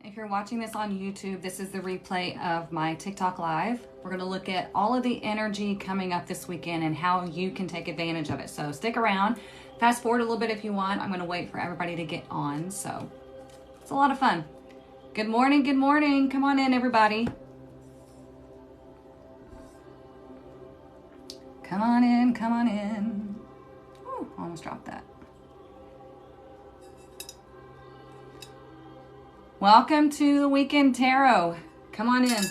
If you're watching this on YouTube, this is the replay of my TikTok live. We're going to look at all of the energy coming up this weekend and how you can take advantage of it. So stick around. Fast forward a little bit if you want. I'm going to wait for everybody to get on. So it's a lot of fun. Good morning. Good morning. Come on in, everybody. Come on in. Come on in. Ooh, almost dropped that. Welcome to the Weekend Tarot. Come on in.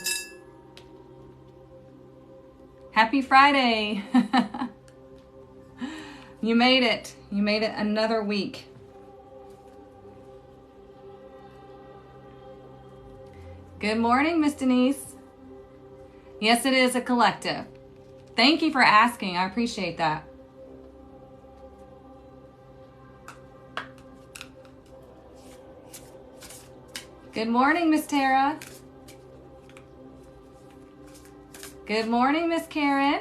Happy Friday. You made it. You made it another week. Good morning, Miss Denise. Yes, it is a collective. Thank you for asking. I appreciate that. Good morning, Miss Tara. Good morning, Miss Karen.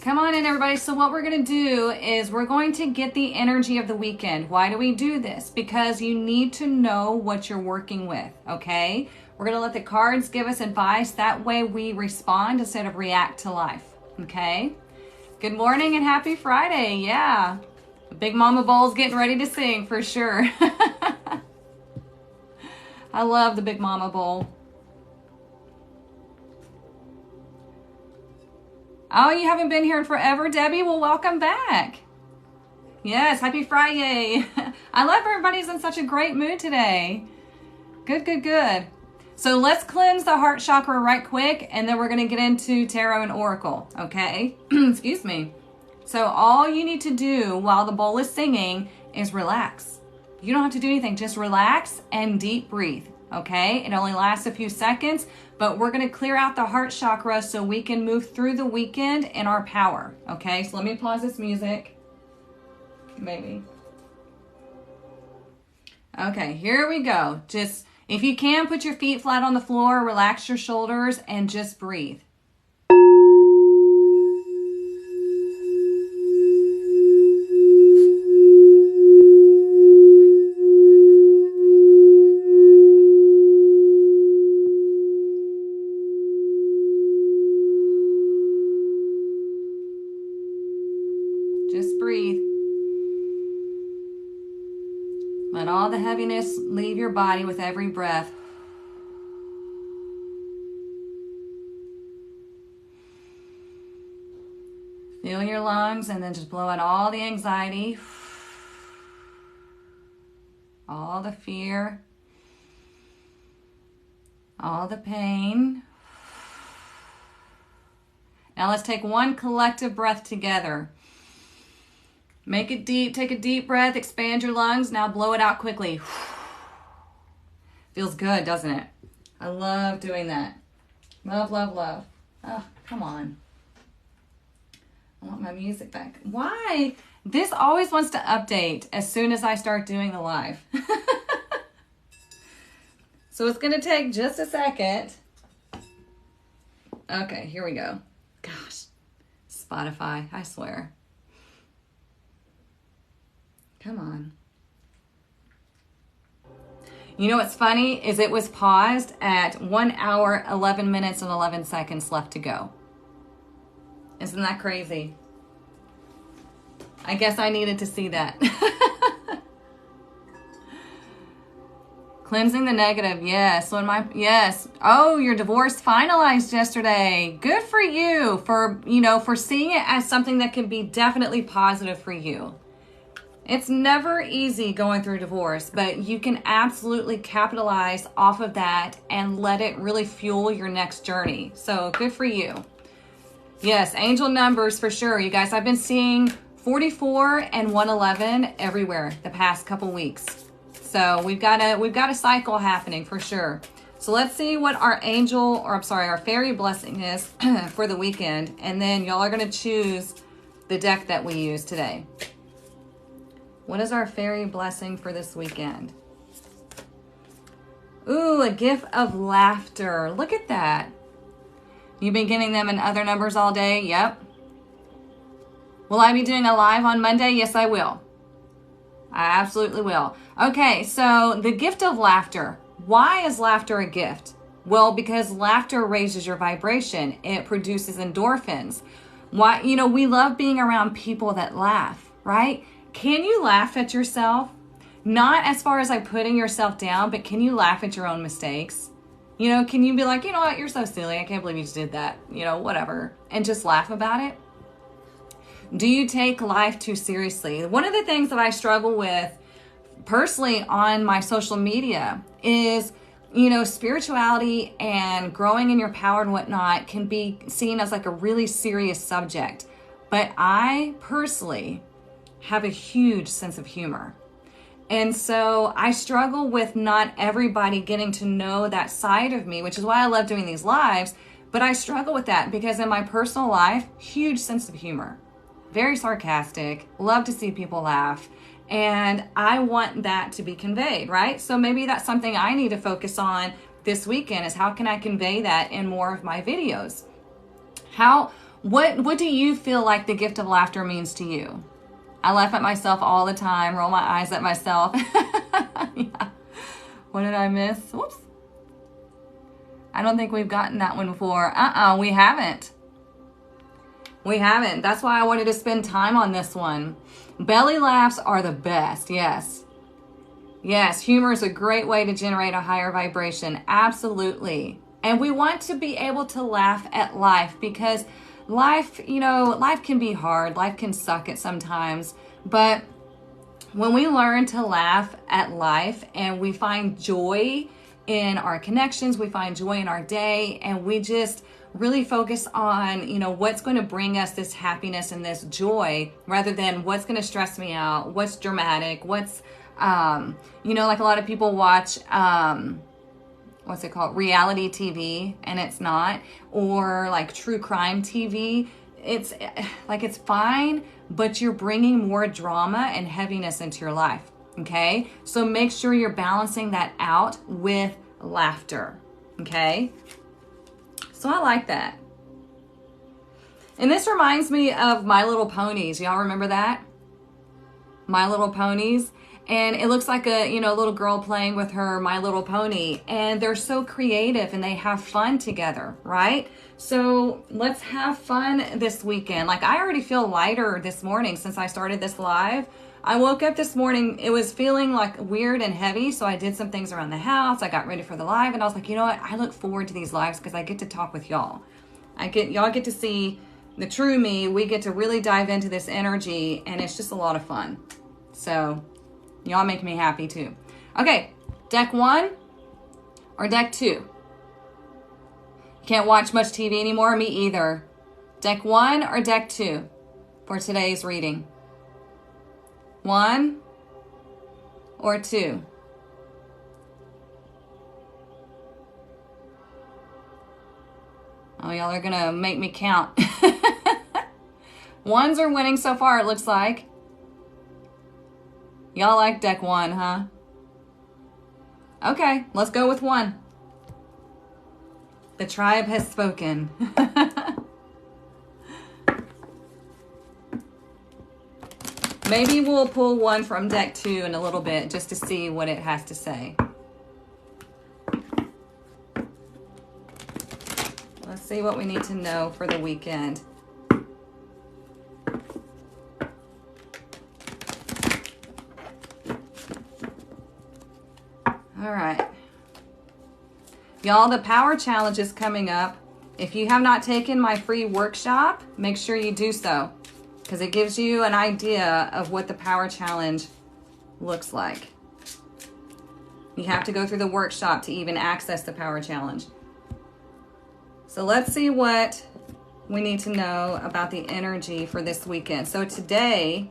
Come on in, everybody. So what we're going to do is we're going to get the energy of the weekend. Why do we do this? Because you need to know what you're working with, okay? We're going to let the cards give us advice. That way we respond instead of react to life, okay? Good morning and happy Friday. Yeah. Big Mama Bowl's getting ready to sing for sure. I love the Big Mama Bowl. Oh, you haven't been here in forever, Debbie? Well, welcome back. Yes, happy Friday. I love everybody's in such a great mood today. Good, good, good. So let's cleanse the heart chakra right quick, and then we're going to get into tarot and oracle, okay? Excuse me. So all you need to do while the bowl is singing is relax. You don't have to do anything. Just relax and deep breathe, okay? It only lasts a few seconds, but we're going to clear out the heart chakra so we can move through the weekend in our power, okay? So let me pause this music. Maybe. Okay, here we go. Just... if you can, put your feet flat on the floor, relax your shoulders, and just breathe. Just breathe. Let all the heaviness leave your body with every breath. Fill your lungs and then just blow out all the anxiety, all the fear, all the pain. Now let's take one collective breath together. Make it deep. Take a deep breath. Expand your lungs. Now blow it out quickly. Feels good, doesn't it? I love doing that. Love, love, love. Oh, come on. I want my music back. Why? This always wants to update as soon as I start doing the live. So it's going to take just a second. Okay, here we go. Gosh. Spotify, I swear. Come on. You know what's funny is it was paused at 1 hour, 11 minutes, and 11 seconds left to go. Isn't that crazy? I guess I needed to see that. Cleansing the negative. Yes. Yes. Oh, your divorce finalized yesterday. Good for you for seeing it as something that can be definitely positive for you. It's never easy going through divorce, but you can absolutely capitalize off of that and let it really fuel your next journey. So good for you. Yes, angel numbers for sure. You guys, I've been seeing 44 and 111 everywhere the past couple weeks. So we've got a cycle happening for sure. So let's see what our our fairy blessing is for the weekend. And then y'all are going to choose the deck that we use today. What is our fairy blessing for this weekend? Ooh, a gift of laughter. Look at that. You've been getting them in other numbers all day? Yep. Will I be doing a live on Monday? Yes, I will. I absolutely will. Okay, so the gift of laughter. Why is laughter a gift? Well, because laughter raises your vibration. It produces endorphins. Why, we love being around people that laugh, right? Can you laugh at yourself? Not as far as like putting yourself down, but can you laugh at your own mistakes? Can you be like, you know what, you're so silly. I can't believe you just did that. Whatever. And just laugh about it. Do you take life too seriously? One of the things that I struggle with personally on my social media is, spirituality and growing in your power and whatnot can be seen as like a really serious subject. But I personally have a huge sense of humor. And so I struggle with not everybody getting to know that side of me, which is why I love doing these lives. But I struggle with that because in my personal life, huge sense of humor, very sarcastic, love to see people laugh. And I want that to be conveyed, right? So maybe that's something I need to focus on this weekend is how can I convey that in more of my videos? What do you feel like the gift of laughter means to you? I laugh at myself all the time, roll my eyes at myself. Yeah. What did I miss? Whoops. I don't think we've gotten that one before. We haven't. We haven't. That's why I wanted to spend time on this one. Belly laughs are the best. Yes. Yes, humor is a great way to generate a higher vibration. Absolutely. And we want to be able to laugh at life because life, life can be hard. Life can suck at sometimes. But when we learn to laugh at life and we find joy in our connections, we find joy in our day, and we just really focus on, what's going to bring us this happiness and this joy rather than what's going to stress me out, what's dramatic, what's, like a lot of people watch, what's it called? Reality TV, and it's not, or like true crime TV. It's fine, but you're bringing more drama and heaviness into your life. Okay. So make sure you're balancing that out with laughter. Okay. So I like that. And this reminds me of My Little Ponies. Y'all remember that? My Little Ponies. And it looks like a, little girl playing with her My Little Pony. And they're so creative and they have fun together, right? So let's have fun this weekend. Like I already feel lighter this morning since I started this live. I woke up this morning, it was feeling like weird and heavy. So I did some things around the house. I got ready for the live and I was like, you know what? I look forward to these lives because I get to talk with y'all. Y'all get to see the true me. We get to really dive into this energy and it's just a lot of fun. So y'all make me happy too. Okay, deck 1 or deck 2? Can't watch much TV anymore, me either. Deck 1 or deck 2 for today's reading? 1 or 2? Oh, y'all are gonna make me count. Ones are winning so far, it looks like. Y'all like deck 1, huh? Okay, let's go with 1. The tribe has spoken. Maybe we'll pull 1 from deck 2 in a little bit just to see what it has to say. Let's see what we need to know for the weekend. All right. Y'all, the power challenge is coming up. If you have not taken my free workshop, make sure you do so because it gives you an idea of what the power challenge looks like. You have to go through the workshop to even access the power challenge. So let's see what we need to know about the energy for this weekend. So today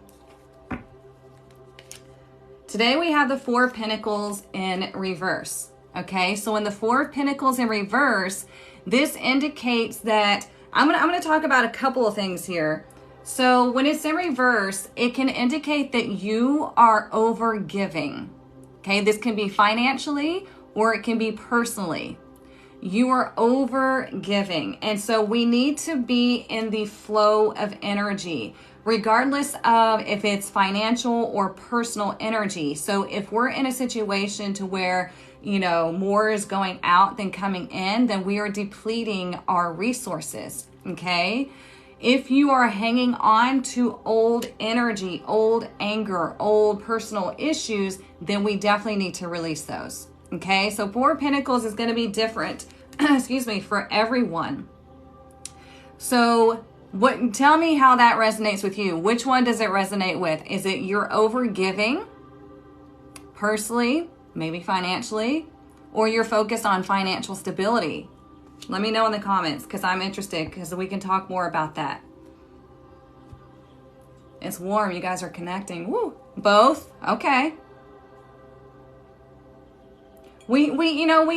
we have the 4 of Pentacles in reverse. Okay, so when the 4 of Pentacles in reverse, this indicates that I'm gonna talk about a couple of things here. So when it's in reverse, it can indicate that you are over giving. Okay, this can be financially or it can be personally. You are over giving. And so we need to be in the flow of energy, regardless of if it's financial or personal energy. So if we're in a situation to where, more is going out than coming in, then we are depleting our resources. Okay. If you are hanging on to old energy, old anger, old personal issues, then we definitely need to release those. Okay, so Four of Pentacles is going to be different, excuse me, for everyone. So tell me how that resonates with you. Which one does it resonate with? Is it you're over giving personally, maybe financially, or you're focused on financial stability? Let me know in the comments because I'm interested, because we can talk more about that. It's warm. You guys are connecting. Woo. Both? Okay. We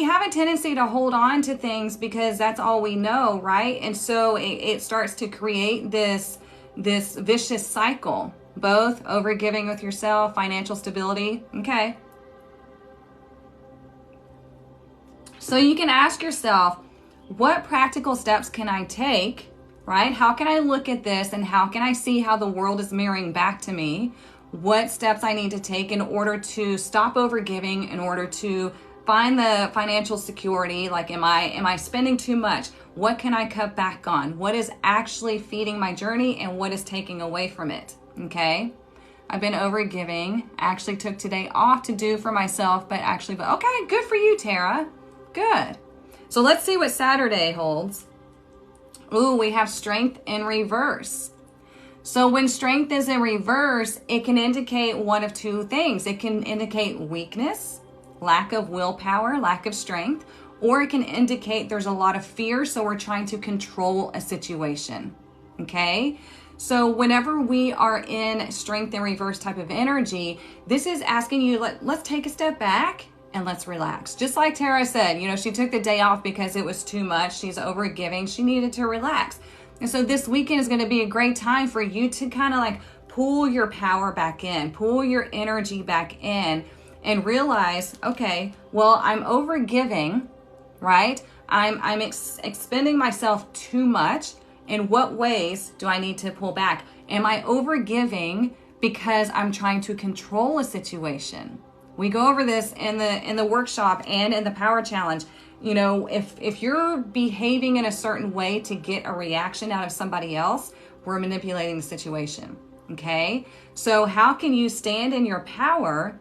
have a tendency to hold on to things because that's all we know, right? And so it starts to create this vicious cycle. Both overgiving with yourself, financial stability. Okay. So you can ask yourself, what practical steps can I take, right? How can I look at this and how can I see how the world is mirroring back to me? What steps I need to take in order to stop overgiving, in order to find the financial security? Like, am I spending too much? What can I cut back on? What is actually feeding my journey and what is taking away from it? Okay. I've been overgiving. Actually took today off to do for myself, but okay, good for you, Tara. Good. So let's see what Saturday holds. Ooh, we have strength in reverse. So when strength is in reverse, it can indicate one of two things. It can indicate weakness, lack of willpower, lack of strength, or it can indicate there's a lot of fear, so we're trying to control a situation. Okay? So whenever we are in strength in reverse type of energy, this is asking you, let's take a step back and let's relax. Just like Tara said, she took the day off because it was too much. She's overgiving. She needed to relax. And so this weekend is going to be a great time for you to kind of like pull your power back in, pull your energy back in, and realize, okay, well, I'm overgiving, right? I'm expending myself too much. In what ways do I need to pull back? Am I overgiving because I'm trying to control a situation? We go over this in the workshop and in the power challenge. If you're behaving in a certain way to get a reaction out of somebody else, we're manipulating the situation. Okay? So how can you stand in your power,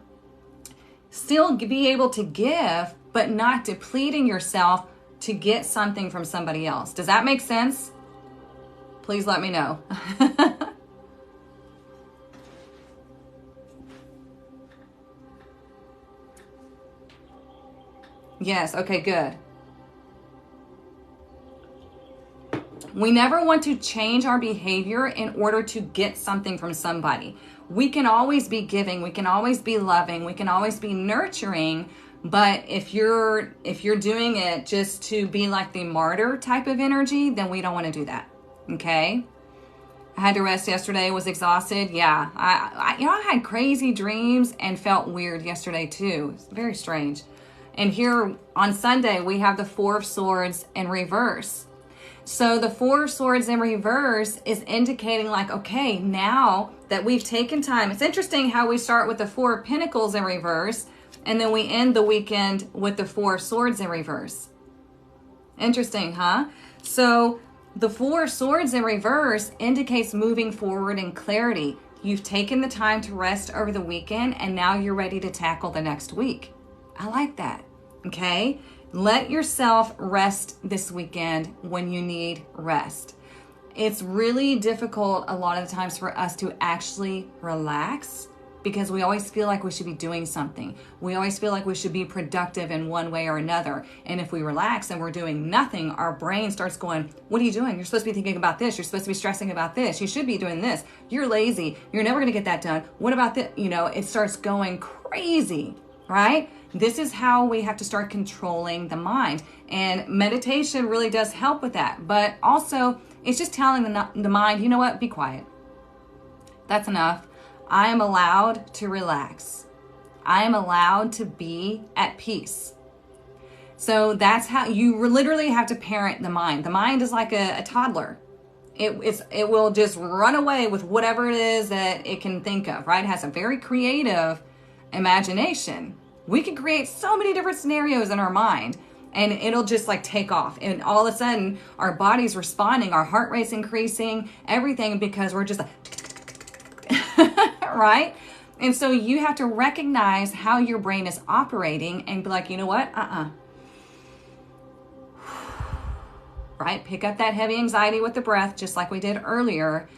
still be able to give, but not depleting yourself to get something from somebody else? Does that make sense? Please let me know. Yes, okay, good. We never want to change our behavior in order to get something from somebody. We can always be giving, we can always be loving, we can always be nurturing, but if you're doing it just to be like the martyr type of energy, then we don't want to do that. Okay? I had to rest yesterday, was exhausted. Yeah, I had crazy dreams and felt weird yesterday too. It's very strange. And here on Sunday, we have the Four of Swords in reverse. So the Four of Swords in reverse is indicating like, okay, now that we've taken time. It's interesting how we start with the Four of Pentacles in reverse, and then we end the weekend with the Four of Swords in reverse. Interesting, huh? So the Four of Swords in reverse indicates moving forward in clarity. You've taken the time to rest over the weekend, and now you're ready to tackle the next week. I like that. Okay? Let yourself rest this weekend when you need rest. It's really difficult a lot of the times for us to actually relax because we always feel like we should be doing something. We always feel like we should be productive in one way or another. And if we relax and we're doing nothing, our brain starts going, what are you doing? You're supposed to be thinking about this. You're supposed to be stressing about this. You should be doing this. You're lazy. You're never going to get that done. What about this? It starts going crazy, right? This is how we have to start controlling the mind. And meditation really does help with that. But also, it's just telling the mind, you know what? Be quiet. That's enough. I am allowed to relax. I am allowed to be at peace. So that's how you literally have to parent the mind. The mind is like a toddler. It will just run away with whatever it is that it can think of, right? It has a very creative imagination. We can create so many different scenarios in our mind, and it'll just like take off. And all of a sudden, our body's responding, our heart rate's increasing, everything, because we're just like, right? And so you have to recognize how your brain is operating and be like, you know what? Right? Pick up that heavy anxiety with the breath, just like we did earlier,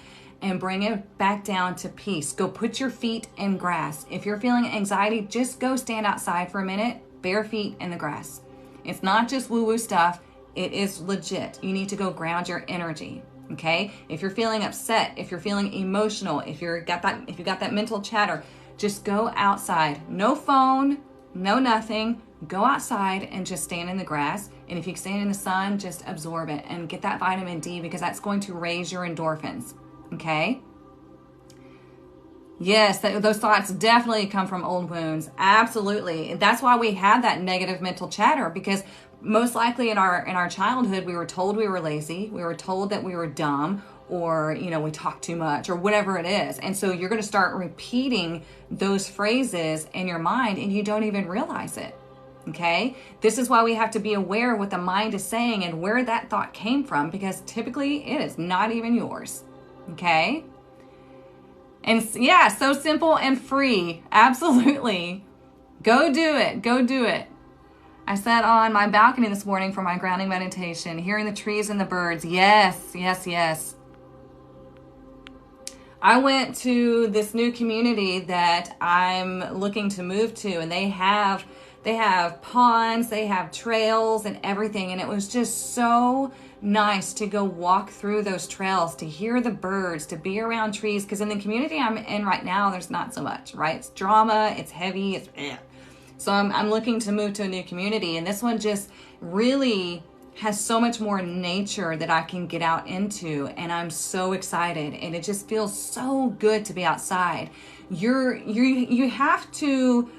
and bring it back down to peace. Go put your feet in grass. If you're feeling anxiety, just go stand outside for a minute, bare feet in the grass. It's not just woo-woo stuff. It is legit. You need to go ground your energy. Okay? If you're feeling upset, if you're feeling emotional, if you got that mental chatter, just go outside. No phone, no nothing. Go outside and just stand in the grass. And if you stand in the sun, just absorb it and get that vitamin D, because that's going to raise your endorphins. Okay? Yes, those thoughts definitely come from old wounds. Absolutely. That's why we have that negative mental chatter, because most likely in our childhood, we were told we were lazy. We were told that we were dumb, or, we talk too much, or whatever it is. And so you're going to start repeating those phrases in your mind, and you don't even realize it. Okay? This is why we have to be aware of what the mind is saying and where that thought came from, because typically it is not even yours. Okay? And yeah, so simple and free. Absolutely. Go do it. Go do it. I sat on my balcony this morning for my grounding meditation, hearing the trees and the birds. Yes, yes, yes. I went to this new community that I'm looking to move to, and they have ponds, they have trails and everything. And it was just so nice to go walk through those trails, to hear the birds, to be around trees. Because in the community I'm in right now, there's not so much, right? It's drama, it's heavy, So I'm looking to move to a new community. And this one just really has so much more nature that I can get out into. And I'm so excited. And it just feels so good to be outside. You have to...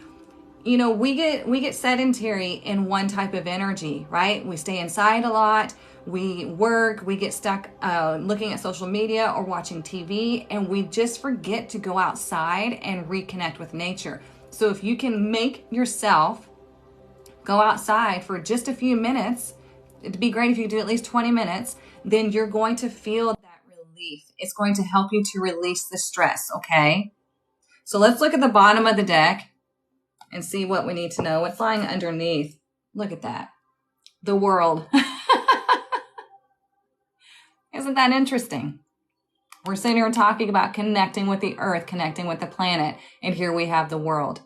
we get sedentary in one type of energy, right? We stay inside a lot, we work, we get stuck looking at social media or watching TV, and we just forget to go outside and reconnect with nature. So if you can make yourself go outside for just a few minutes, it'd be great if you do at least 20 minutes, then you're going to feel that relief. It's going to help you to release the stress, okay? So let's look at the bottom of the deck and see what we need to know. What's lying underneath? Look at that. The world. Isn't that interesting? We're sitting here talking about connecting with the earth, connecting with the planet, and here we have the world.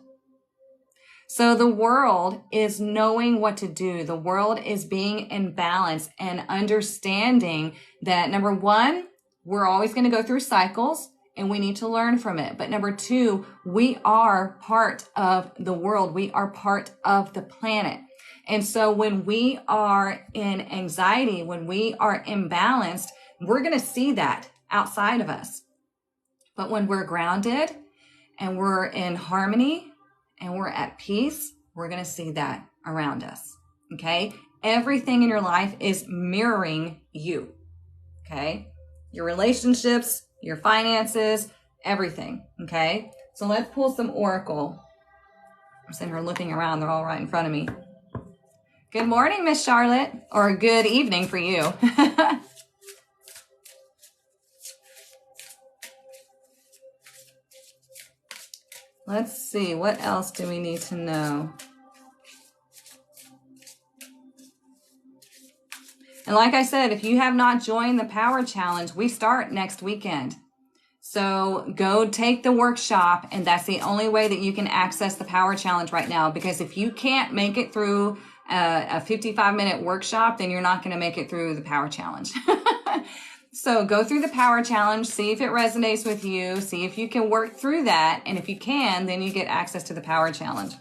So the world is knowing what to do. The world is being in balance and understanding that, number one, we're always going to go through cycles, and we need to learn from it. But number two, we are part of the world. We are part of the planet. And so when we are in anxiety, when we are imbalanced, we're going to see that outside of us. But when we're grounded and we're in harmony and we're at peace, we're going to see that around us. Okay? Everything in your life is mirroring you. Okay? Your relationships, your finances, everything. Okay? So let's pull some oracle. I'm sitting here looking around. They're all right in front of me. Good morning, Miss Charlotte. Or good evening for you. Let's see. What else do we need to know? And like I said, if you have not joined the Power Challenge, we start next weekend. So go take the workshop, and that's the only way that you can access the Power Challenge right now. Because if you can't make it through a 55-minute workshop, then you're not going to make it through the Power Challenge. So go through the Power Challenge, see if it resonates with you, see if you can work through that. And if you can, then you get access to the Power Challenge.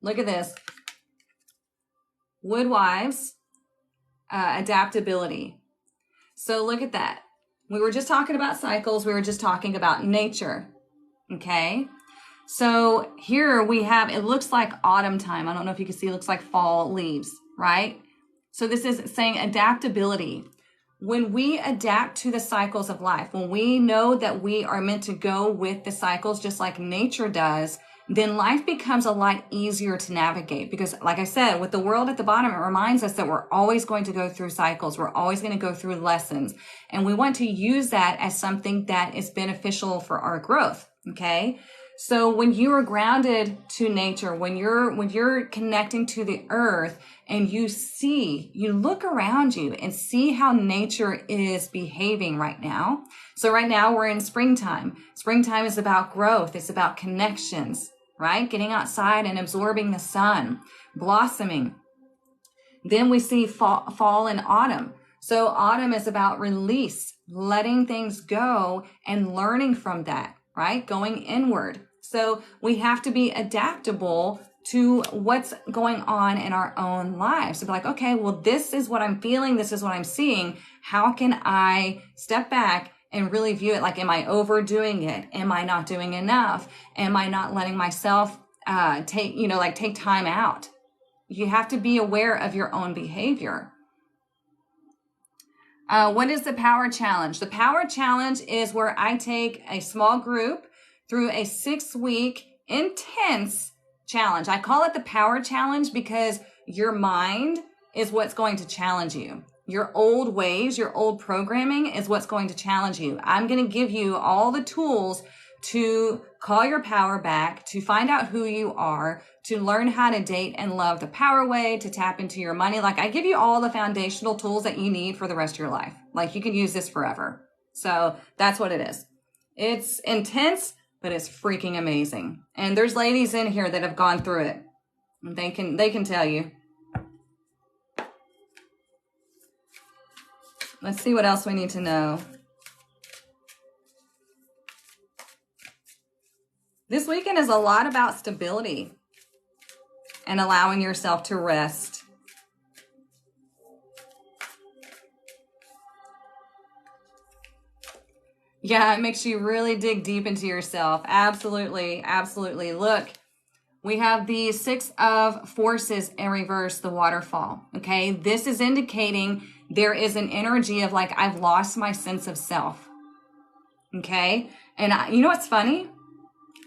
Look at this. Woodwives, adaptability. So look at that. We were just talking about cycles. We were just talking about nature. Okay. So here we have, it looks like autumn time. I don't know if you can see, it looks like fall leaves, right? So this is saying adaptability. When we adapt to the cycles of life, when we know that we are meant to go with the cycles just like nature does, then life becomes a lot easier to navigate. Because like I said, with the world at the bottom, it reminds us that we're always going to go through cycles. We're always going to go through lessons. And we want to use that as something that is beneficial for our growth. Okay. So when you are grounded to nature, when you're connecting to the earth and you look around you and see how nature is behaving right now. So right now we're in springtime. Springtime is about growth. It's about connections, right? Getting outside and absorbing the sun, blossoming. Then we see fall and autumn. So autumn is about release, letting things go and learning from that, right? Going inward. So we have to be adaptable to what's going on in our own lives. So be like, okay, well, this is what I'm feeling. This is what I'm seeing. How can I step back and really view it? Like, am I overdoing it? Am I not doing enough? Am I not letting myself take time out? You have to be aware of your own behavior. What is the power challenge? The power challenge is where I take a small group through a 6-week intense challenge. I call it the power challenge because your mind is what's going to challenge you. Your old ways, your old programming is what's going to challenge you. I'm going to give you all the tools to call your power back, to find out who you are, to learn how to date and love the power way, to tap into your money. Like, I give you all the foundational tools that you need for the rest of your life. Like, you can use this forever. So that's what it is. It's intense, but it's freaking amazing. And there's ladies in here that have gone through it. They can tell you. Let's see what else we need to know. This weekend is a lot about stability and allowing yourself to rest. Yeah, it makes you really dig deep into yourself. Absolutely, absolutely. Look, we have the 6 of Forces in reverse, the waterfall. Okay, this is indicating there is an energy of like, I've lost my sense of self. Okay, and you know what's funny?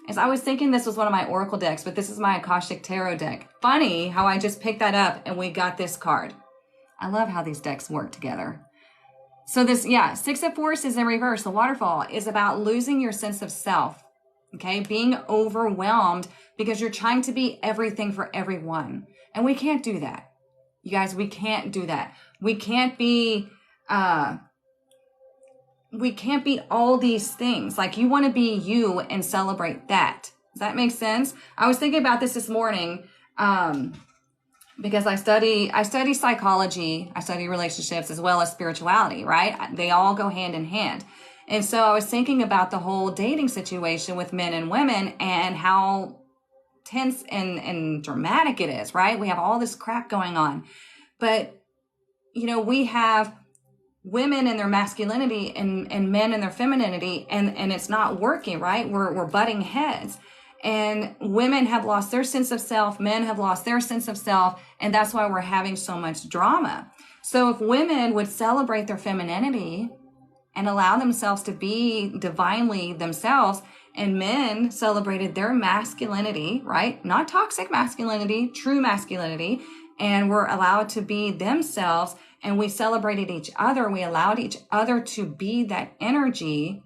Is I was thinking this was one of my Oracle decks, but this is my Akashic Tarot deck. Funny how I just picked that up and we got this card. I love how these decks work together. So this, 6 of Forces in reverse, the waterfall, is about losing your sense of self. Okay, being overwhelmed because you're trying to be everything for everyone. And we can't do that. You guys, we can't do that. We can't be all these things. Like, you want to be you and celebrate that. Does that make sense? I was thinking about this morning because I study psychology, I study relationships as well as spirituality, right? They all go hand in hand. And so I was thinking about the whole dating situation with men and women and how tense and dramatic it is, right? We have all this crap going on. But, we have women in their masculinity and men in their femininity, and it's not working, right? We're butting heads. And women have lost their sense of self, men have lost their sense of self, and that's why we're having so much drama. So if women would celebrate their femininity and allow themselves to be divinely themselves, and men celebrated their masculinity, right? Not toxic masculinity, true masculinity, and were allowed to be themselves, and we celebrated each other, we allowed each other to be that energy,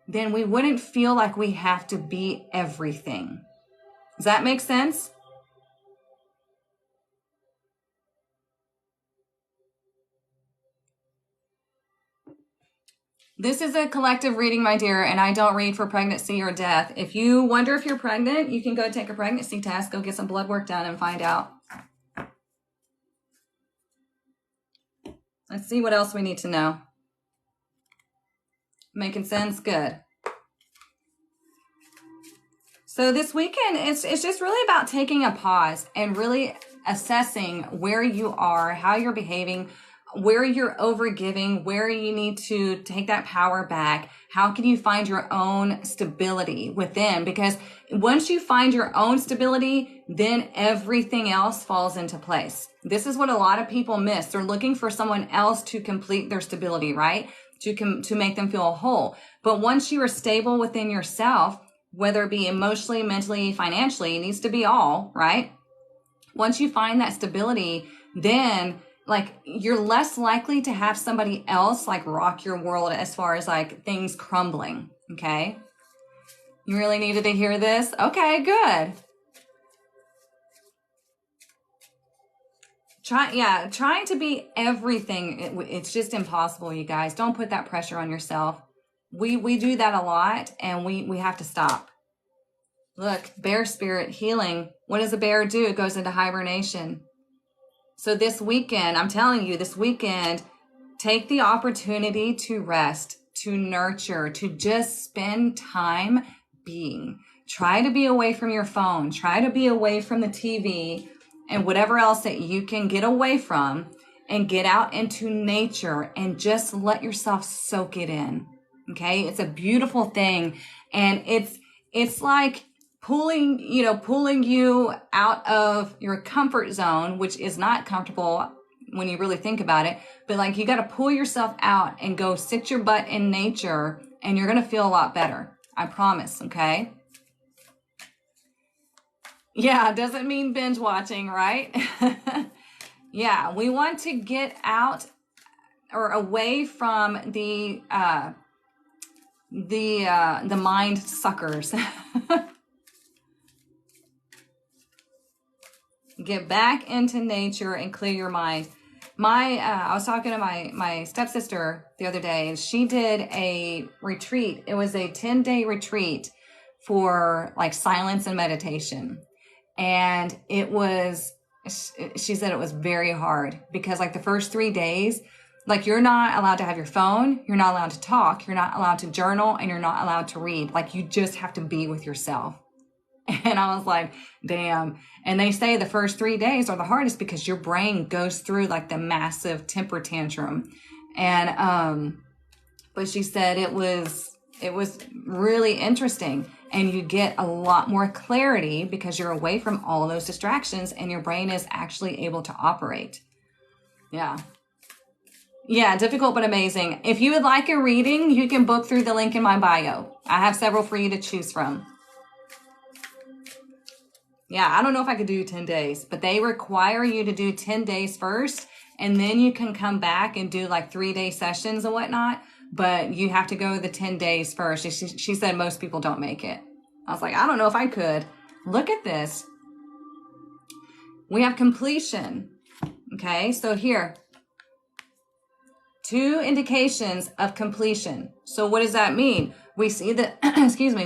then we wouldn't feel like we have to be everything. Does that make sense? This is a collective reading, my dear, and I don't read for pregnancy or death. If you wonder if you're pregnant, you can go take a pregnancy test, go get some blood work done and find out. Let's see what else we need to know. Making sense? Good. So this weekend, it's just really about taking a pause and really assessing where you are, how you're behaving, where you're overgiving, where you need to take that power back. How can you find your own stability within? Because once you find your own stability, then everything else falls into place. This is what a lot of people miss. They're looking for someone else to complete their stability, right? To make them feel whole. But once you are stable within yourself, whether it be emotionally, mentally, financially, it needs to be all, right? Once you find that stability, then like you're less likely to have somebody else like rock your world as far as like things crumbling. Okay. You really needed to hear this? Okay, good. Trying to be everything. It's just impossible, you guys. Don't put that pressure on yourself. We do that a lot, and we have to stop. Look, bear spirit healing. What does a bear do? It goes into hibernation. So this weekend, I'm telling you, this weekend, take the opportunity to rest, to nurture, to just spend time being. Try to be away from your phone. Try to be away from the TV and whatever else that you can get away from, and get out into nature and just let yourself soak it in. Okay? It's a beautiful thing. And it's like pulling you out of your comfort zone, which is not comfortable when you really think about it. But like, you got to pull yourself out and go sit your butt in nature, and you're going to feel a lot better. I promise. Okay. Yeah. Doesn't mean binge watching, right? Yeah. We want to get out or away from the mind suckers. Get back into nature and clear your mind. I was talking to my stepsister the other day, and she did a retreat. It was a 10-day retreat for like silence and meditation. And she said it was very hard because like the first 3 days, like you're not allowed to have your phone, you're not allowed to talk, you're not allowed to journal, and you're not allowed to read. Like you just have to be with yourself. And I was like, damn. And they say the first 3 days are the hardest because your brain goes through like the massive temper tantrum. And, but she said it was really interesting, and you get a lot more clarity because you're away from all those distractions and your brain is actually able to operate. Yeah. Yeah. Difficult, but amazing. If you would like a reading, you can book through the link in my bio. I have several for you to choose from. Yeah, I don't know if I could do 10 days, but they require you to do 10 days first, and then you can come back and do like 3-day sessions and whatnot, but you have to go the 10 days first. She said most people don't make it. I was like, I don't know if I could. Look at this. We have completion. Okay, so here, 2 indications of completion. So what does that mean? We see the,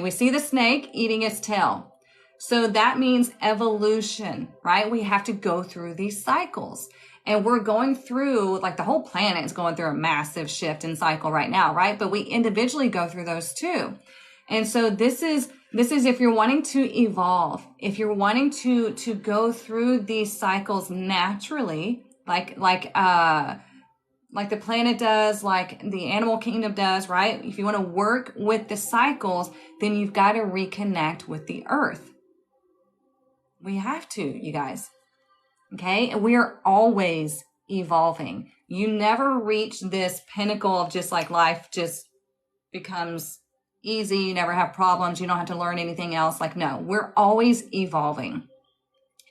we see the snake eating its tail. So that means evolution, right? We have to go through these cycles, and we're going through, like the whole planet is going through a massive shift in cycle right now, right? But we individually go through those too. And so this is if you're wanting to evolve, if you're wanting to go through these cycles naturally, like the planet does, like the animal kingdom does, right? If you want to work with the cycles, then you've got to reconnect with the earth. We have to, you guys. Okay? And we are always evolving. You never reach this pinnacle of just like life just becomes easy. You never have problems. You don't have to learn anything else. Like, no, we're always evolving.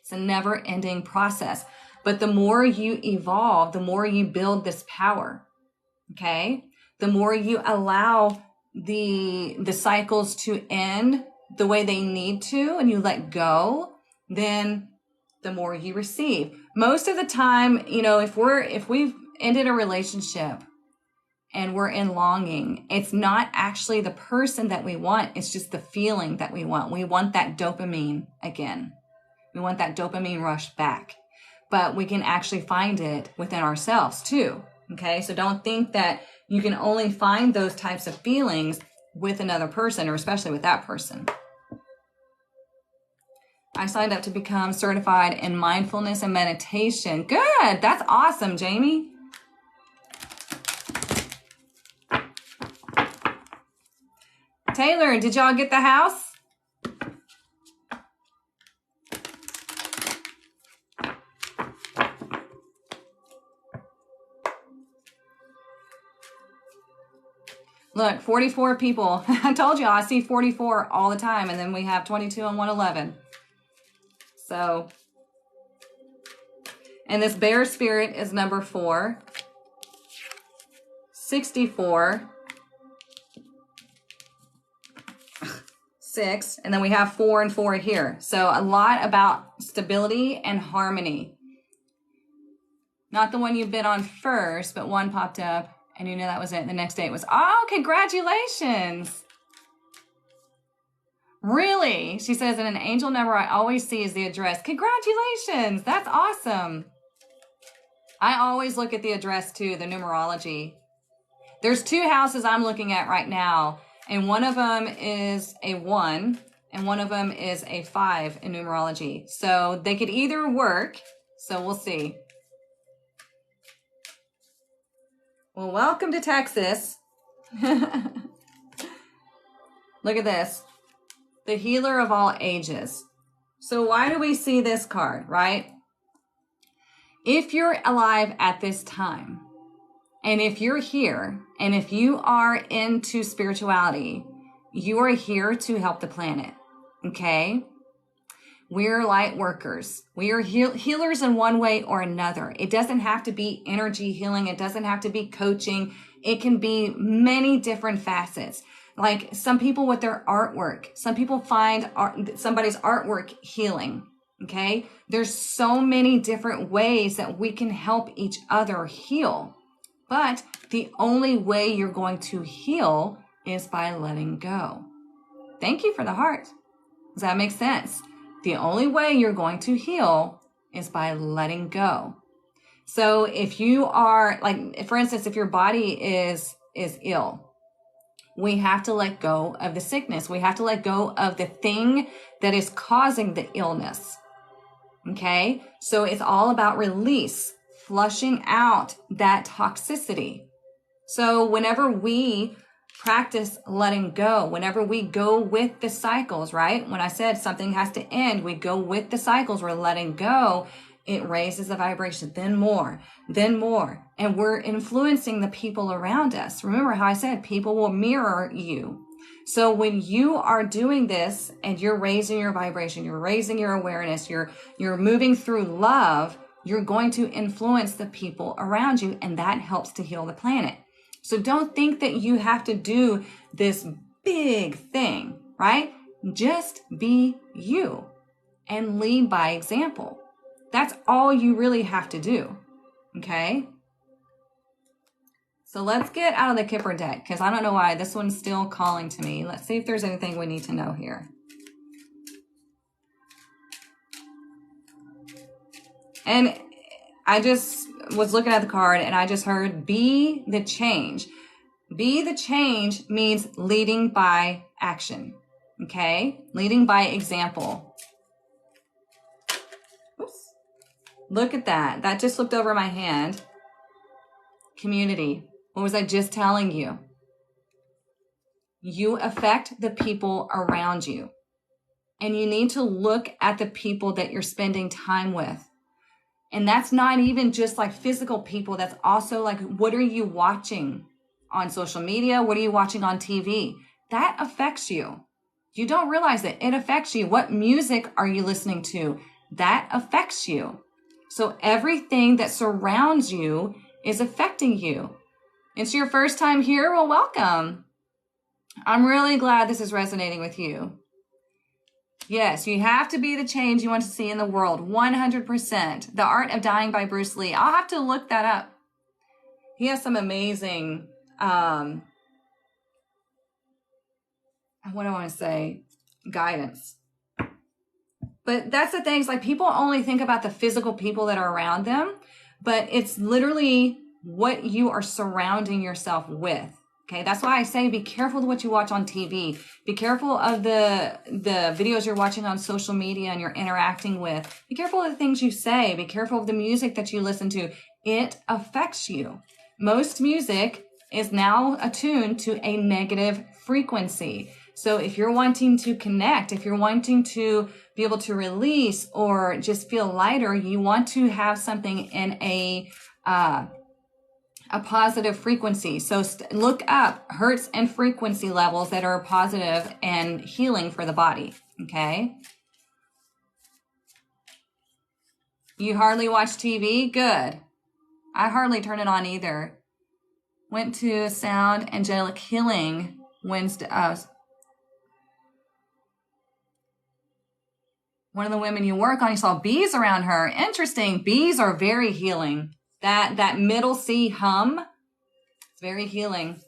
It's a never ending process. But the more you evolve, the more you build this power. Okay? The more you allow the cycles to end the way they need to, and you let go, then the more you receive. Most of the time, if we've ended a relationship and we're in longing, it's not actually the person that we want. It's just the feeling that we want. We want that dopamine again. We want that dopamine rush back, but we can actually find it within ourselves too. Okay. So don't think that you can only find those types of feelings with another person, or especially with that person. I signed up to become certified in mindfulness and meditation. Good. That's awesome, Jamie. Taylor, did y'all get the house? Look, 44 people. I told you I see 44 all the time, and then we have 22 and 111. So, and this bear spirit is number 4, 64, 6, and then we have 4 and 4 here. So a lot about stability and harmony. Not the one you've been on first, but one popped up. And you know that was it. The next day it was, oh, congratulations. Really? She says, in an angel number I always see is the address. Congratulations. That's awesome. I always look at the address too, the numerology. There's 2 houses I'm looking at right now. And one of them is a 1 and one of them is a 5 in numerology. So they could either work. So we'll see. Well, welcome to Texas. Look at this. The healer of all ages. So why do we see this card, right? If you're alive at this time, and if you're here, and if you are into spirituality, you are here to help the planet, okay? We're light workers. We are healers in one way or another. It doesn't have to be energy healing. It doesn't have to be coaching. It can be many different facets. Like some people with their artwork. Some people find somebody's artwork healing. Okay? There's so many different ways that we can help each other heal. But the only way you're going to heal is by letting go. Thank you for the heart. Does that make sense? The only way you're going to heal is by letting go. So if you are, like, for instance, if your body is ill, we have to let go of the sickness. We have to let go of the thing that is causing the illness. Okay? So it's all about release, flushing out that toxicity. So whenever we practice letting go, whenever we go with the cycles, right? When I said something has to end, we go with the cycles, we're letting go, it raises the vibration, then more, and we're influencing the people around us. Remember how I said people will mirror you. So when you are doing this and you're raising your vibration, you're raising your awareness, you're moving through love, you're going to influence the people around you, and that helps to heal the planet. So don't think that you have to do this big thing, right? Just be you and lead by example. That's all you really have to do, okay? So let's get out of the Kipper deck because I don't know why this one's still calling to me. Let's see if there's anything we need to know here. And I just was looking at the card and I just heard be the change. Be the change means leading by action. Okay? Leading by example. Oops. Look at that. That just looked over my hand. Community. What was I just telling you? You affect the people around you. And you need to look at the people that you're spending time with. And that's not even just like physical people. That's also like, what are you watching on social media? What are you watching on TV? That affects you. You don't realize it. It affects you. What music are you listening to? That affects you. So everything that surrounds you is affecting you. It's your first time here? Well, welcome. I'm really glad this is resonating with you. Yes, you have to be the change you want to see in the world. 100%. The Art of Dying by Bruce Lee. I'll have to look that up. He has some amazing, what do I want to say? Guidance. But that's the thing. It's like people only think about the physical people that are around them, but it's literally what you are surrounding yourself with. Okay, that's why I say be careful of what you watch on TV. Be careful of the videos you're watching on social media and you're interacting with. Be careful of the things you say. Be careful of the music that you listen to. It affects you. Most music is now attuned to a negative frequency. So if you're wanting to connect, if you're wanting to be able to release or just feel lighter, you want to have something in a positive frequency. So look up hertz and frequency levels that are positive and healing for the body. Okay. You hardly watch TV? Good. I hardly turn it on either. Went to Sound Angelic Healing Wednesday. One of the women you work on, you saw bees around her. Interesting. Bees are very healing. That middle C hum, it's very healing.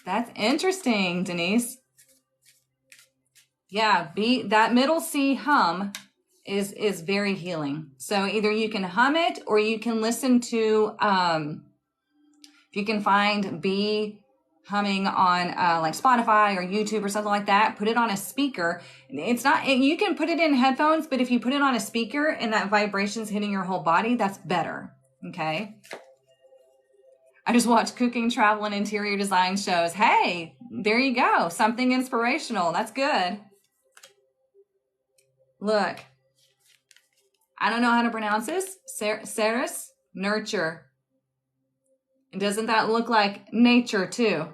That's interesting, Denise. Yeah, that middle C hum is very healing. So either you can hum it or you can listen to, if you can find bee humming on like Spotify or YouTube or something like that, put it on a speaker. It's not, you can put it in headphones, but if you put it on a speaker and that vibration's hitting your whole body, that's better. Okay. I just watch cooking, travel, and interior design shows. Hey, there you go. Something inspirational. That's good. Look, I don't know how to pronounce this. Ceres, nurture. And doesn't that look like nature too?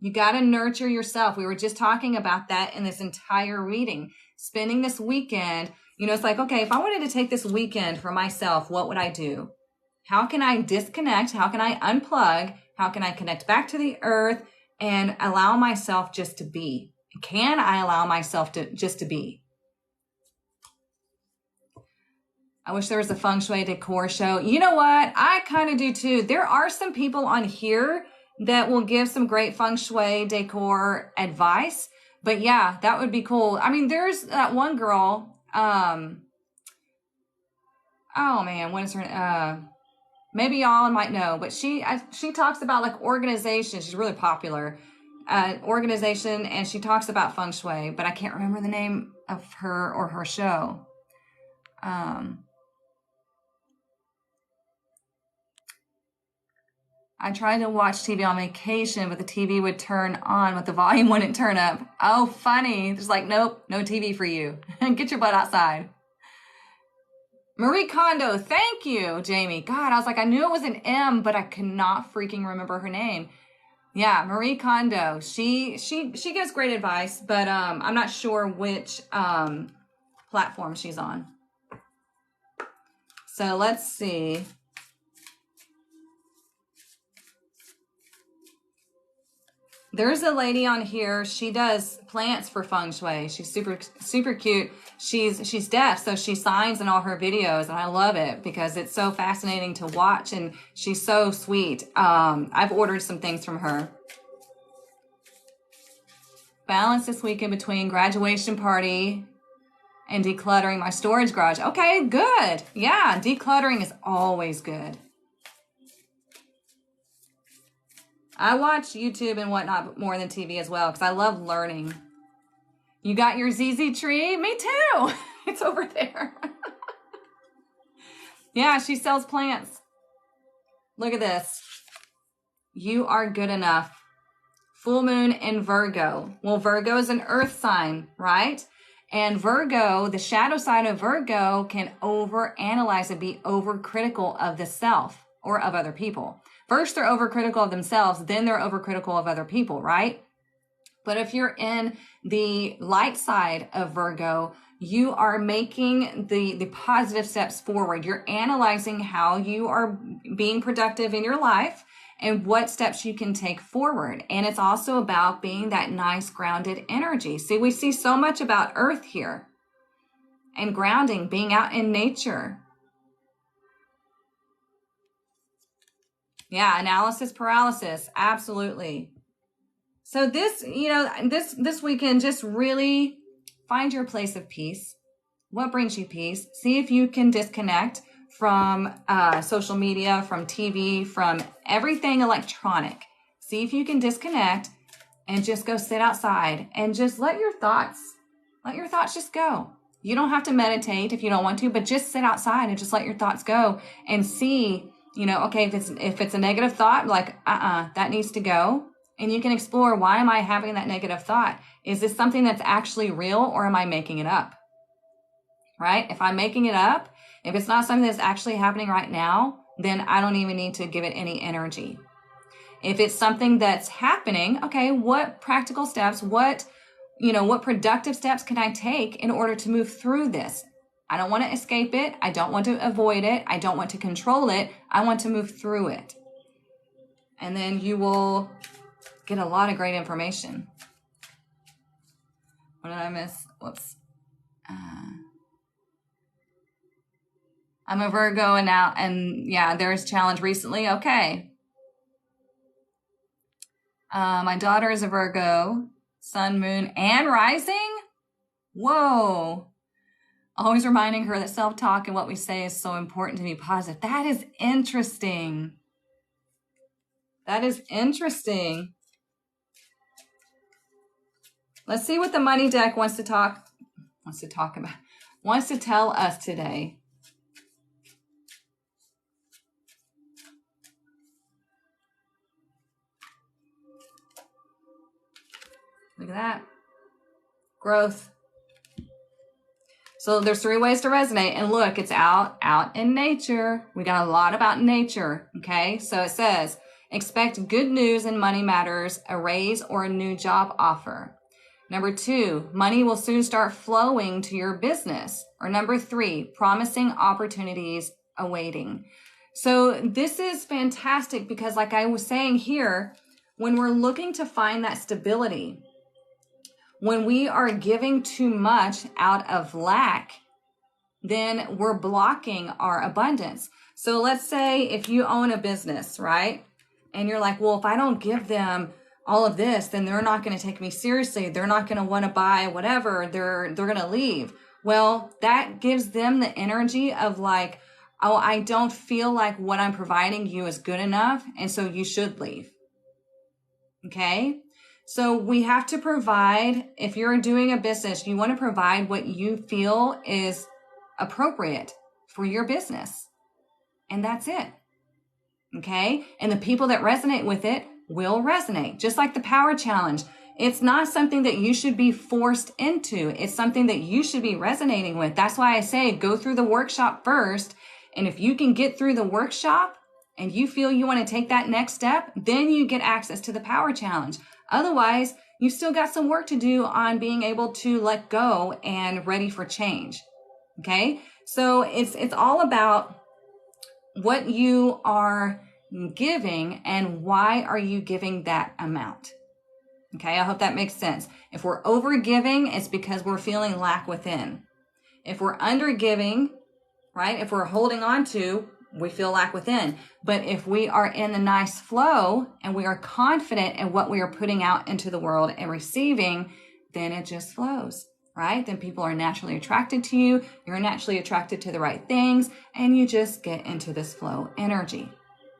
You got to nurture yourself. We were just talking about that in this entire reading. Spending this weekend, it's like, okay, if I wanted to take this weekend for myself, what would I do? How can I disconnect? How can I unplug? How can I connect back to the earth and allow myself just to be? Can I allow myself to just to be? I wish there was a feng shui decor show. You know what? I kind of do too. There are some people on here that will give some great feng shui decor advice. But yeah, that would be cool. I mean, there's that one girl. Oh man, what is her? Maybe y'all might know, but she talks about like organization. She's really popular. Organization, and she talks about feng shui, but I can't remember the name of her or her show. I tried to watch TV on vacation, but the TV would turn on, but the volume wouldn't turn up. Oh, funny. Just like, nope, no TV for you. Get your butt outside. Marie Kondo, thank you, Jamie. God, I was like, I knew it was an M, but I could not freaking remember her name. Yeah, Marie Kondo. She gives great advice, but I'm not sure which platform she's on. So let's see. There's a lady on here. She does plants for feng shui. She's super cute. She's deaf, so she signs in all her videos, and I love it because it's so fascinating to watch, and she's so sweet. I've ordered some things from her. Balance this weekend between graduation party and decluttering my storage garage. Okay, good. Yeah, decluttering is always good. I watch YouTube and whatnot more than TV as well because I love learning. You got your ZZ tree? Me too. It's over there. Yeah, she sells plants. Look at this. You are good enough. Full moon in Virgo. Well, Virgo is an earth sign, right? And Virgo, the shadow side of Virgo can overanalyze and be overcritical of the self or of other people. First, they're overcritical of themselves, then they're overcritical of other people, right? But if you're in the light side of Virgo, you are making the positive steps forward. You're analyzing how you are being productive in your life and what steps you can take forward. And it's also about being that nice grounded energy. See, we see so much about earth here and grounding, being out in nature. Yeah, analysis paralysis, absolutely. So this, this weekend, just really find your place of peace. What brings you peace? See if you can disconnect from social media, from TV, from everything electronic. See if you can disconnect and just go sit outside and just let your thoughts just go. You don't have to meditate if you don't want to, but just sit outside and just let your thoughts go and see, okay, if it's a negative thought, like, that needs to go. And you can explore, why am I having that negative thought? Is this something that's actually real, or am I making it up? Right? If I'm making it up, if it's not something that's actually happening right now, then I don't even need to give it any energy. If it's something that's happening, okay, what practical steps, what productive steps can I take in order to move through this? I don't want to escape it. I don't want to avoid it. I don't want to control it. I want to move through it. And then you will get a lot of great information. What did I miss? Whoops. I'm a Virgo and yeah, there's challenge recently. Okay. My daughter is a Virgo, sun, moon, and rising. Whoa. Always reminding her that self-talk and what we say is so important to be positive. That is interesting. That is interesting. Let's see what the money deck wants to tell us today. Look at that. Growth. So there's 3 ways to resonate. And look, it's out in nature. We got a lot about nature. Okay. So it says, expect good news in money matters, a raise or a new job offer. Number 2, money will soon start flowing to your business. Or number 3, promising opportunities awaiting. So this is fantastic because, like I was saying here, when we're looking to find that stability, when we are giving too much out of lack, then we're blocking our abundance. So let's say if you own a business, right? And you're like, well, if I don't give them all of this, then they're not going to take me seriously. They're not going to want to buy whatever. They're going to leave. Well, that gives them the energy of like, oh, I don't feel like what I'm providing you is good enough. And so you should leave. Okay. So we have to provide, if you're doing a business, you want to provide what you feel is appropriate for your business. And that's it. Okay. And the people that resonate with it will resonate. Just like the power challenge. It's not something that you should be forced into. It's something that you should be resonating with. That's why I say go through the workshop first. And if you can get through the workshop and you feel you want to take that next step, then you get access to the power challenge. Otherwise, you've still got some work to do on being able to let go and ready for change. Okay. So it's all about what you are giving and why are you giving that amount. Okay. I hope that makes sense. If we're over giving, it's because we're feeling lack within. If we're under giving, right? If we're holding on to, we feel lack within. But if we are in the nice flow and we are confident in what we are putting out into the world and receiving, then it just flows, right? Then people are naturally attracted to you. You're naturally attracted to the right things, and you just get into this flow energy.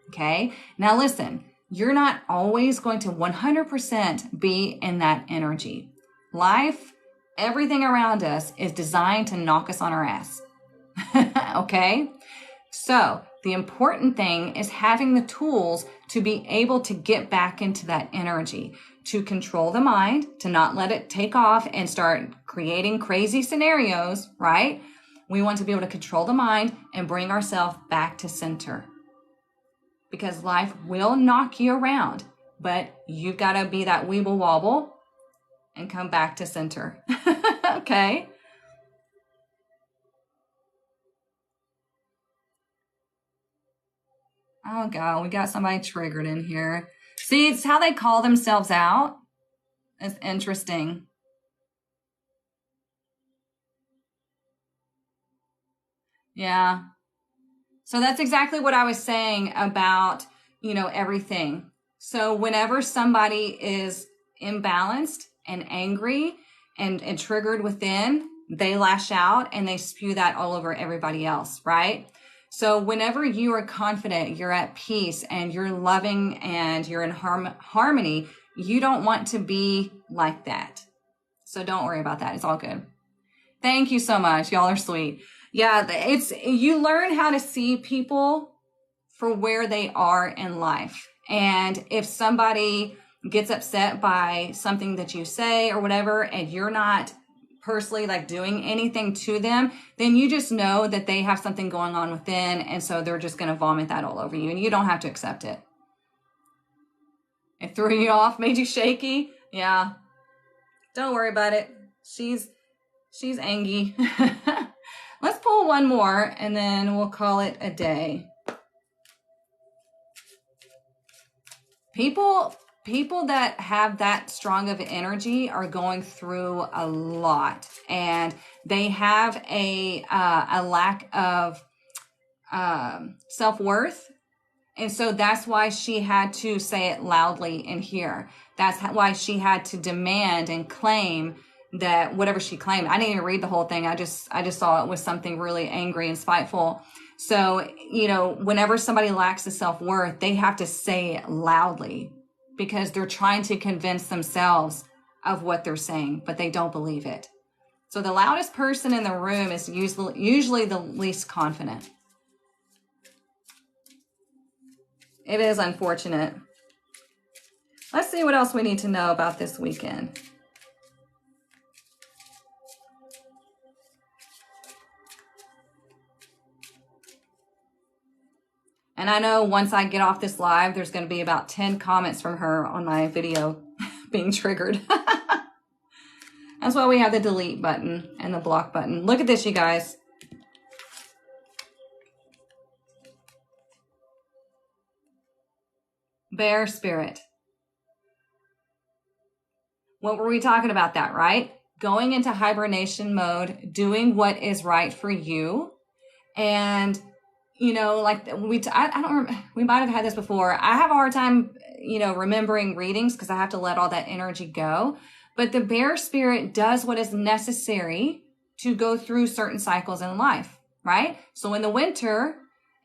Okay. Now listen, you're not always going to 100% be in that energy. Life, everything around us is designed to knock us on our ass. Okay. So the important thing is having the tools to be able to get back into that energy, to control the mind, to not let it take off and start creating crazy scenarios, right? We want to be able to control the mind and bring ourselves back to center. Because life will knock you around, but you've got to be that weeble wobble and come back to center. Okay. Oh God, we got somebody triggered in here. See, it's how they call themselves out. It's interesting. Yeah. So that's exactly what I was saying about, everything. So whenever somebody is imbalanced and angry and triggered within, they lash out and they spew that all over everybody else, right? So whenever you are confident, you're at peace and you're loving and you're in harmony, you don't want to be like that. So don't worry about that. It's all good. Thank you so much. Y'all are sweet. Yeah, you learn how to see people for where they are in life. And if somebody gets upset by something that you say or whatever, and you're not personally like doing anything to them, then you just know that they have something going on within. And so they're just going to vomit that all over you, and you don't have to accept it. It threw you off, made you shaky. Yeah. Don't worry about it. She's angry. Let's pull one more and then we'll call it a day. People that have that strong of energy are going through a lot, and they have a lack of self-worth. And so that's why she had to say it loudly in here. That's why she had to demand and claim that whatever she claimed. I didn't even read the whole thing. I just saw it was something really angry and spiteful. So, you know, whenever somebody lacks the self-worth, they have to say it loudly because they're trying to convince themselves of what they're saying, but they don't believe it. So the loudest person in the room is usually the least confident. It is unfortunate. Let's see what else we need to know about this weekend. And I know once I get off this live, there's going to be about 10 comments from her on my video being triggered. That's why we have the delete button and the block button. Look at this, you guys. Bear spirit. What were we talking about that, right? Going into hibernation mode, doing what is right for you. And, you know, like I don't remember, we might have had this before. I have a hard time, you know, remembering readings because I have to let all that energy go. But the bear spirit does what is necessary to go through certain cycles in life, right? So in the winter,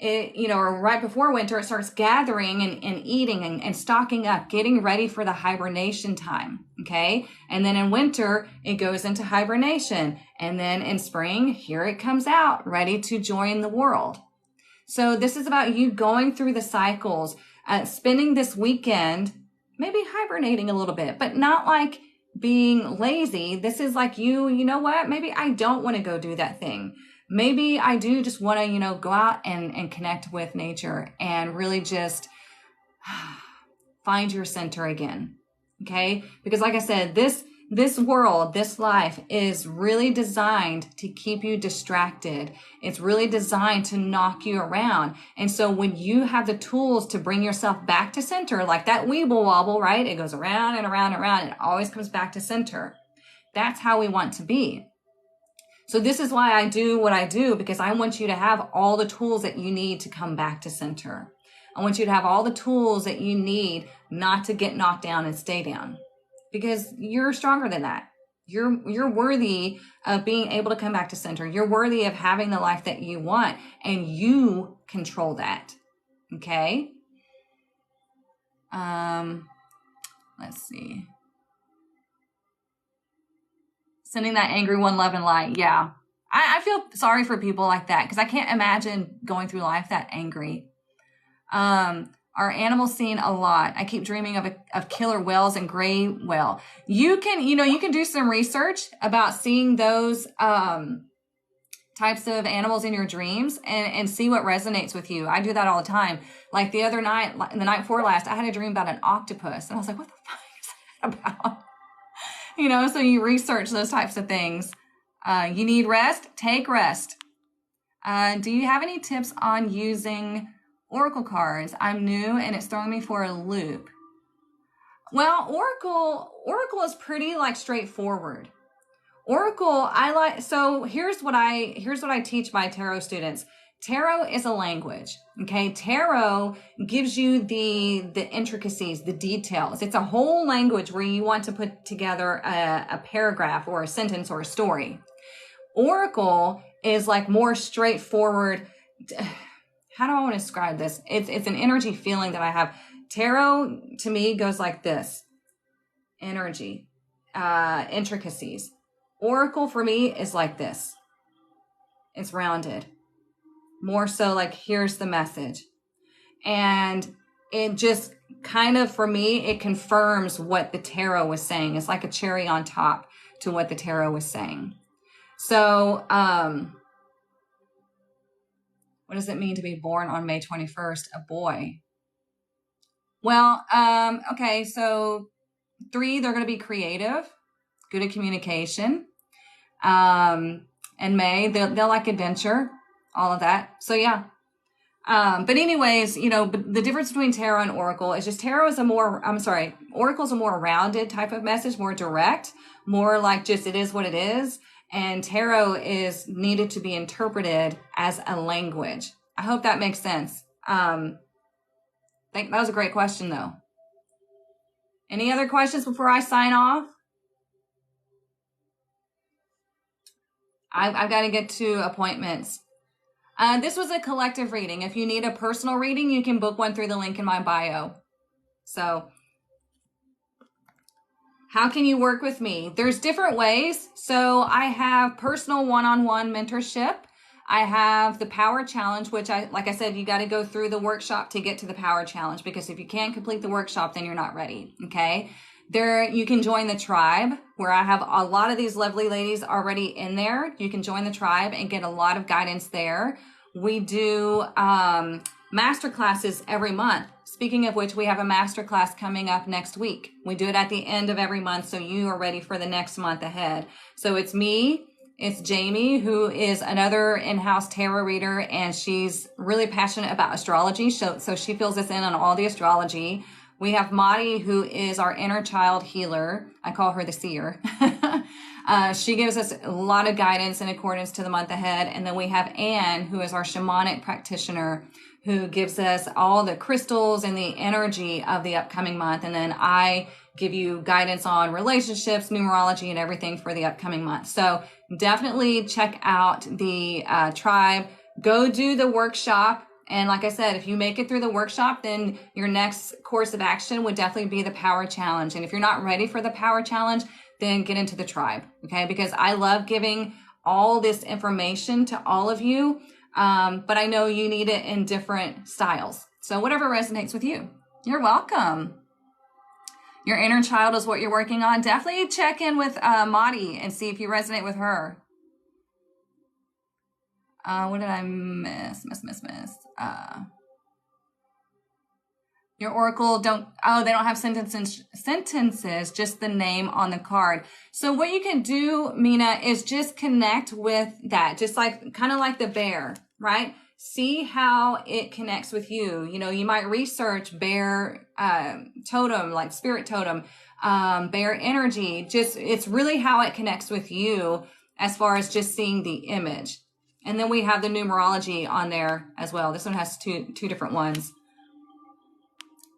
or right before winter, it starts gathering and eating and stocking up, getting ready for the hibernation time, okay? And then in winter, it goes into hibernation. And then in spring, here it comes out, ready to join the world. So this is about you going through the cycles, spending this weekend, maybe hibernating a little bit, but not like being lazy. This is like you know what? Maybe I don't want to go do that thing. Maybe I do just want to, go out and connect with nature and really just find your center again. Okay? Because like I said, this world, this life is really designed to keep you distracted. It's really designed to knock you around. And so when you have the tools to bring yourself back to center, like that weeble wobble, right? It goes around and around and around. It always comes back to center. That's how we want to be. So this is why I do what I do, because I want you to have all the tools that you need to come back to center. I want you to have all the tools that you need not to get knocked down and stay down, because you're stronger than that. You're worthy of being able to come back to center. You're worthy of having the life that you want, and you control that. Okay? Let's see. Sending that angry one, love and light. Yeah. I feel sorry for people like that because I can't imagine going through life that angry. Our animals seen a lot. I keep dreaming of killer whales and gray whale. You can do some research about seeing those types of animals in your dreams and see what resonates with you. I do that all the time. Like the other night, the night before last, I had a dream about an octopus, and I was like, what the fuck is that about? So you research those types of things. You need rest? Take rest. Do you have any tips on using Oracle cards? I'm new and it's throwing me for a loop. Well, Oracle is pretty straightforward. Oracle, so here's what I teach my tarot students. Tarot is a language, okay? Tarot gives you the intricacies, the details. It's a whole language where you want to put together a paragraph or a sentence or a story. Oracle is more straightforward. How do I want to describe this? It's an energy feeling that I have. Tarot to me goes like this. Energy, intricacies. Oracle for me is like this. It's rounded. More so like, here's the message. And it just kind of, for me, it confirms what the tarot was saying. It's like a cherry on top to what the tarot was saying. So, what does it mean to be born on May 21st? A boy. Well, okay, so 3, they're going to be creative, good at communication. And May, they'll like adventure, all of that. So yeah. But anyways, you know, the difference between tarot and oracle is just oracle's a more rounded type of message, more direct, more like just it is what it is. And tarot is needed to be interpreted as a language. I hope that makes sense. I think that was a great question though. Any other questions before I sign off? I've got to get to appointments. This was a collective reading. If you need a personal reading, you can book one through the link in my bio. So how can you work with me? There's different ways. So I have personal one-on-one mentorship. I have the power challenge, which like I said, you got to go through the workshop to get to the power challenge, because if you can't complete the workshop, then you're not ready. Okay. There, you can join the tribe where I have a lot of these lovely ladies already in there. You can join the tribe and get a lot of guidance there. We do master classes every month. Speaking of which, we have a master class coming up next week. We do it at the end of every month, so you are ready for the next month ahead. So it's me, it's Jamie, who is another in-house tarot reader, and she's really passionate about astrology. So she fills us in on all the astrology. We have Madi, who is our inner child healer. I call her the seer. She gives us a lot of guidance in accordance to the month ahead. And then we have Anne, who is our shamanic practitioner, who gives us all the crystals and the energy of the upcoming month. And then I give you guidance on relationships, numerology, and everything for the upcoming month. So definitely check out the tribe. Go do the workshop. And like I said, if you make it through the workshop, then your next course of action would definitely be the power challenge. And if you're not ready for the power challenge, then get into the tribe. Okay. Because I love giving all this information to all of you. But I know you need it in different styles. So whatever resonates with you. You're welcome. Your inner child is what you're working on. Definitely check in with Madi and see if you resonate with her. What did I miss? Your oracle they don't have sentences, just the name on the card. So what you can do, Mina, is just connect with that. Just like, kind of like the bear, right? See how it connects with you. You know, you might research bear, totem, like spirit totem, bear energy. Just, it's really how it connects with you as far as just seeing the image. And then we have the numerology on there as well. This one has two different ones.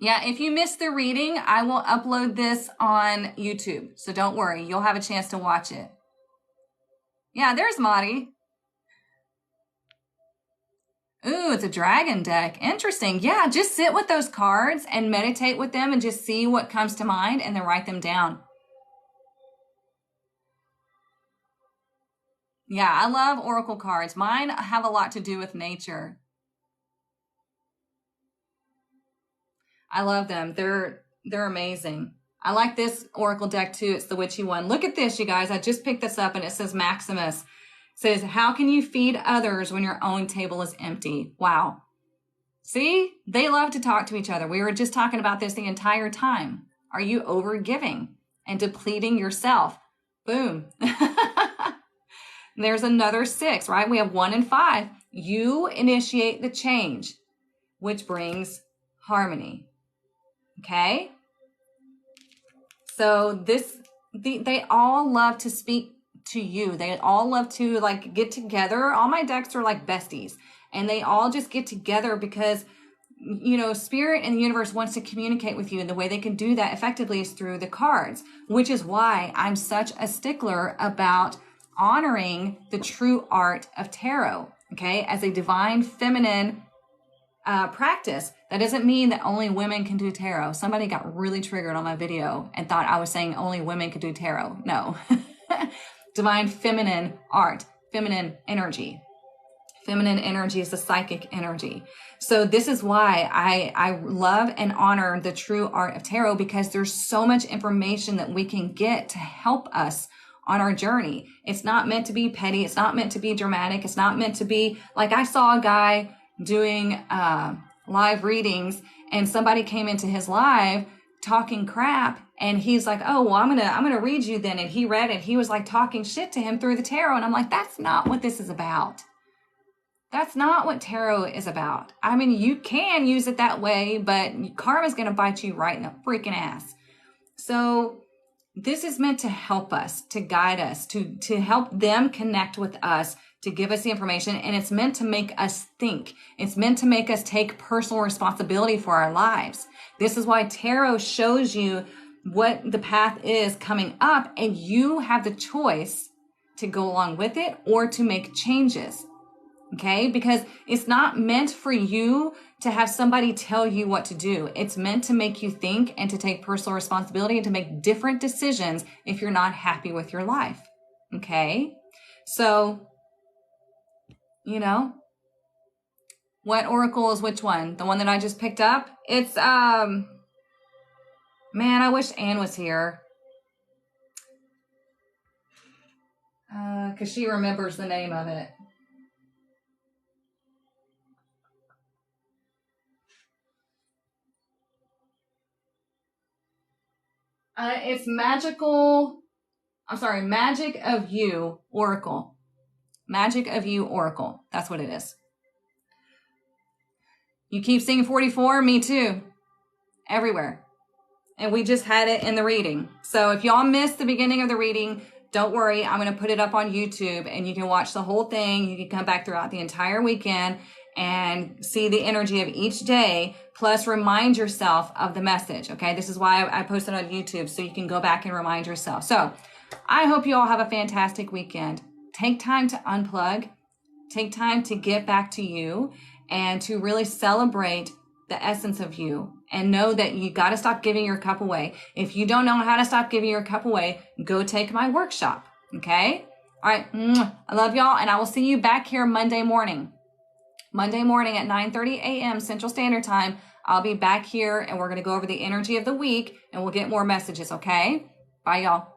Yeah, if you missed the reading, I will upload this on YouTube. So don't worry, you'll have a chance to watch it. Yeah, there's Madi. Ooh, it's a dragon deck. Interesting. Yeah, just sit with those cards and meditate with them and just see what comes to mind and then write them down. Yeah, I love oracle cards. Mine have a lot to do with nature. I love them. They're amazing. I like this oracle deck too. It's the witchy one. Look at this, you guys. I just picked this up and it says Maximus. It says, how can you feed others when your own table is empty? Wow. See, they love to talk to each other. We were just talking about this the entire time. Are you over giving and depleting yourself? Boom. There's another 6, right? We have 1 and 5. You initiate the change, which brings harmony. Okay. So they all love to speak to you. They all love to like get together. All my decks are like besties, and they all just get together because, you know, spirit and the universe wants to communicate with you. And the way they can do that effectively is through the cards, which is why I'm such a stickler about honoring the true art of tarot. Okay. As a divine feminine practice. That doesn't mean that only women can do tarot. Somebody got really triggered on my video and thought I was saying only women could do tarot. No. divine feminine art, feminine energy. Feminine energy is the psychic energy. So this is why I love and honor the true art of tarot, because there's so much information that we can get to help us on our journey. It's not meant to be petty. It's not meant to be dramatic. It's not meant to be like, I saw a guy doing live readings, and somebody came into his live talking crap, and he's like, oh, well, I'm gonna read you then. And he read it. He was like talking shit to him through the tarot. And I'm like, that's not what this is about. That's not what tarot is about. I mean, you can use it that way, but karma's going to bite you right in the freaking ass. So this is meant to help us, to guide us, to help them connect with us, to give us the information. And it's meant to make us think. It's meant to make us take personal responsibility for our lives. This is why tarot shows you what the path is coming up, and you have the choice to go along with it or to make changes. Okay, because it's not meant for you to have somebody tell you what to do. It's meant to make you think and to take personal responsibility and to make different decisions if you're not happy with your life. Okay, so, you know, what oracle is which one? The one that I just picked up? It's, man, I wish Anne was here. Because she remembers the name of it. It's Magic of You Oracle. Magic of You Oracle. That's what it is. You keep seeing 44? Me too. Everywhere. And we just had it in the reading. So if y'all missed the beginning of the reading, don't worry. I'm going to put it up on YouTube and you can watch the whole thing. You can come back throughout the entire weekend and see the energy of each day, plus remind yourself of the message. Okay, this is why I posted on YouTube, so you can go back and remind yourself. So I hope you all have a fantastic weekend. Take time to unplug, take time to get back to you, and to really celebrate the essence of you, and know that you got to stop giving your cup away. If you don't know how to stop giving your cup away, go take my workshop. Okay, all right, I love y'all, and I will see you back here Monday morning at 9:30 a.m. Central Standard Time. I'll be back here and we're going to go over the energy of the week and we'll get more messages, okay? Bye, y'all.